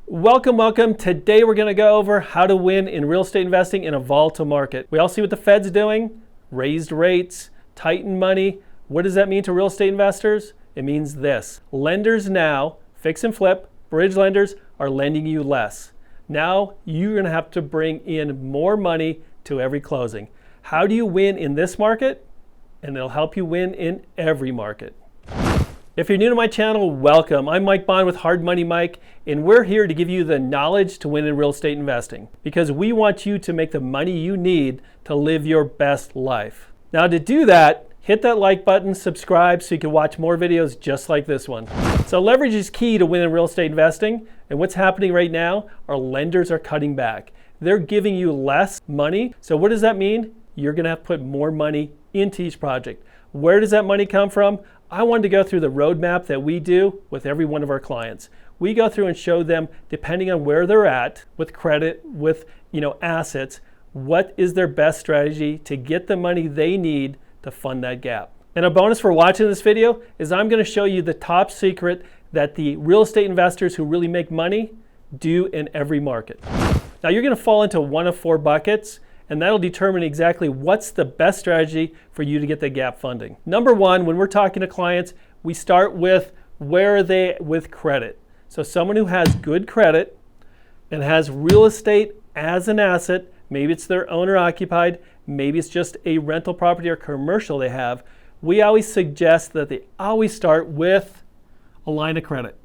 Welcome. Today we're going to go over how to win in real estate investing in a volatile market. We all see what the Fed's doing, raised rates, tightened money. What does that mean to real estate investors? It means this. Lenders now, fix and flip, bridge lenders are lending you less. Now you're going to have to bring in more money to every closing. How do you win in this market? And it'll help you win in every market. If you're new to my channel, welcome. I'm Mike Bond with Hard Money Mike, and we're here to give you the knowledge to win in real estate investing because we want you to make the money you need to live your best life. Now to do that, hit that like button, subscribe so you can watch more videos just like this one. So leverage is key to win in real estate investing, and what's happening right now, our lenders are cutting back. They're giving you less money. So what does that mean? You're gonna have to put more money into each project. Where does that money come from? I wanted to go through the roadmap that we do with every one of our clients. We go through and show them, depending on where they're at with credit, with assets, what is their best strategy to get the money they need to fund that gap. And a bonus for watching this video is I'm going to show you the top secret that the real estate investors who really make money do in every market. Now you're going to fall into one of four buckets, and that'll determine exactly what's the best strategy for you to get the gap funding. Number one, when we're talking to clients, we start with where are they with credit. So someone who has good credit and has real estate as an asset, maybe it's their owner occupied, maybe it's just a rental property or commercial they have, we always suggest that they always start with a line of credit.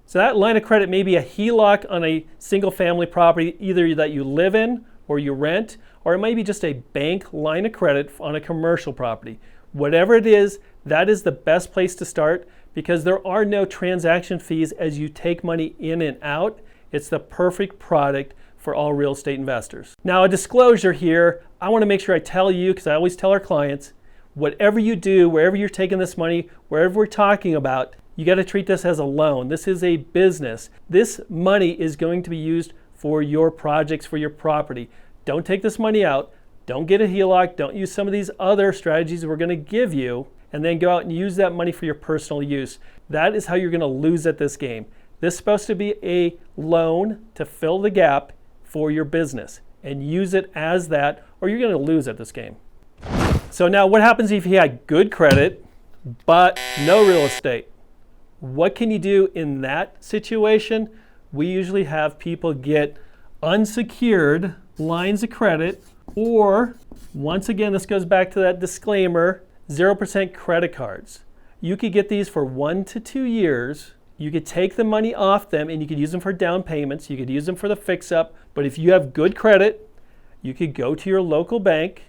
So that line of credit may be a HELOC on a single family property, either that you live in or you rent, or it might be just a bank line of credit on a commercial property. Whatever it is, that is the best place to start because there are no transaction fees as you take money in and out. It's the perfect product for all real estate investors. Now, a disclosure here, I want to make sure I tell you, because I always tell our clients, whatever you do, wherever you're taking this money, wherever we're talking about, you got to treat this as a loan. This is a business. This money is going to be used for your projects, for your property. Don't take this money out. Don't get a HELOC. Don't use some of these other strategies we're going to give you and then go out and use that money for your personal use. That is how you're going to lose at this game. This is supposed to be a loan to fill the gap for your business and use it as that, or you're going to lose at this game. So now what happens if you had good credit but no real estate? What can you do in that situation? We usually have people get unsecured lines of credit, or once again, this goes back to that disclaimer, 0% credit cards. You could get these for 1 to 2 years. You could take the money off them and you could use them for down payments. You could use them for the fix up. But if you have good credit, you could go to your local bank.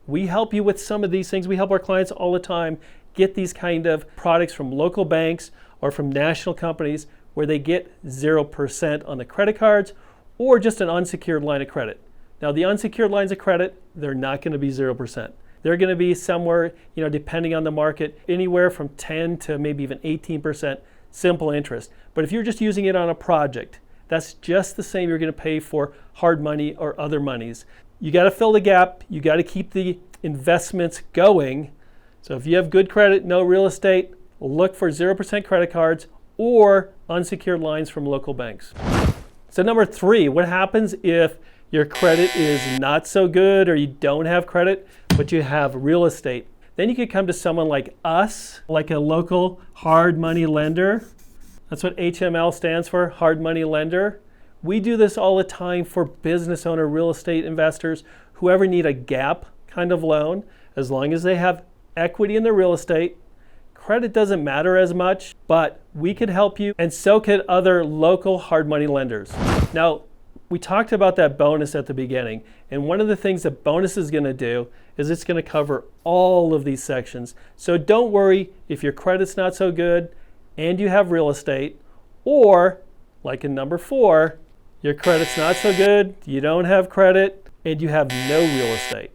We help you with some of these things. We help our clients all the time get these kind of products from local banks or from national companies where they get 0% on the credit cards or just an unsecured line of credit. Now the unsecured lines of credit, they're not going to be 0%. They're going to be somewhere, depending on the market, anywhere from 10 to maybe even 18% simple interest. But if you're just using it on a project, that's just the same you're going to pay for hard money or other monies. You got to fill the gap. You got to keep the investments going. So if you have good credit, no real estate, look for 0% credit cards or unsecured lines from local banks. So number three, what happens if your credit is not so good or you don't have credit, but you have real estate? Then you could come to someone like us, like a local hard money lender. That's what HML stands for, hard money lender. We do this all the time for business owner, real estate investors, whoever need a gap kind of loan, as long as they have equity in their real estate. Credit doesn't matter as much, but we could help you, and so could other local hard money lenders. Now, we talked about that bonus at the beginning, and one of the things that bonus is going to do is it's going to cover all of these sections. So don't worry if your credit's not so good and you have real estate, or like in number 4, your credit's not so good, you don't have credit, and you have no real estate.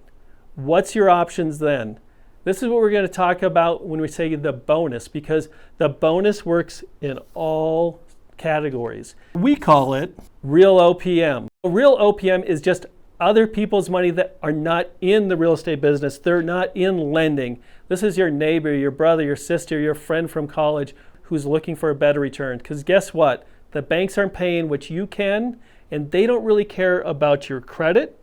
What's your options then? This is what we're going to talk about when we say the bonus, because the bonus works in all categories. We call it real OPM. Real OPM is just other people's money that are not in the real estate business. They're not in lending. This is your neighbor, your brother, your sister, your friend from college who's looking for a better return. Because guess what? The banks aren't paying what you can, and they don't really care about your credit.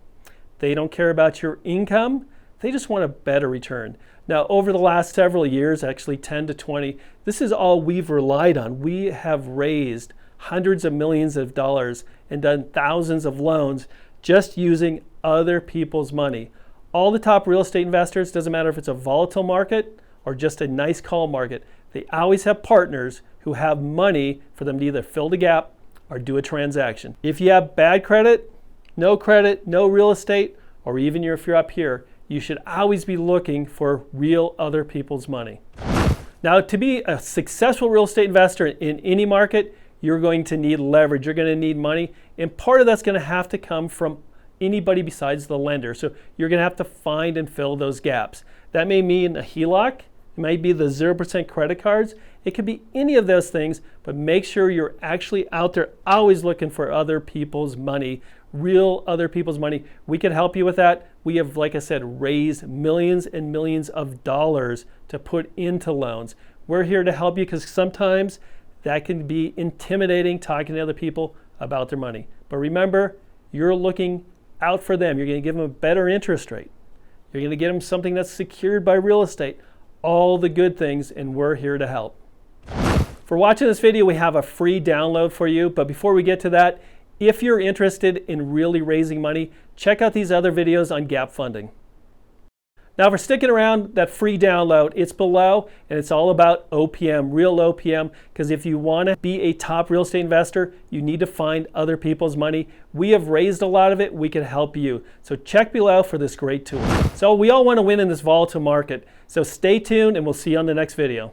They don't care about your income. They just want a better return. Now, over the last several years, actually 10 to 20, this is all we've relied on. We have raised hundreds of millions of dollars and done thousands of loans just using other people's money. All the top real estate investors, doesn't matter if it's a volatile market or just a nice call market, they always have partners who have money for them to either fill the gap or do a transaction. If you have bad credit, no real estate, or even if you're up here, you should always be looking for real other people's money. Now, to be a successful real estate investor in any market, you're going to need leverage. You're going to need money, and part of that's going to have to come from anybody besides the lender. So you're going to have to find and fill those gaps. That may mean a HELOC. It might be the 0% credit cards. It could be any of those things, but make sure you're actually out there always looking for other people's money, real other people's money. We can help you with that. We have, like I said, raised millions and millions of dollars to put into loans. We're here to help you because sometimes that can be intimidating talking to other people about their money. But remember, you're looking out for them. You're going to give them a better interest rate. You're going to get them something that's secured by real estate. All the good things, and we're here to help. For watching this video, we have a free download for you. But before we get to that, if you're interested in really raising money, check out these other videos on gap funding. Now, for sticking around, that free download, it's below, and it's all about OPM, real OPM, because if you want to be a top real estate investor, you need to find other people's money. We have raised a lot of it. We can help you. So check below for this great tool. So we all want to win in this volatile market. So stay tuned, and we'll see you on the next video.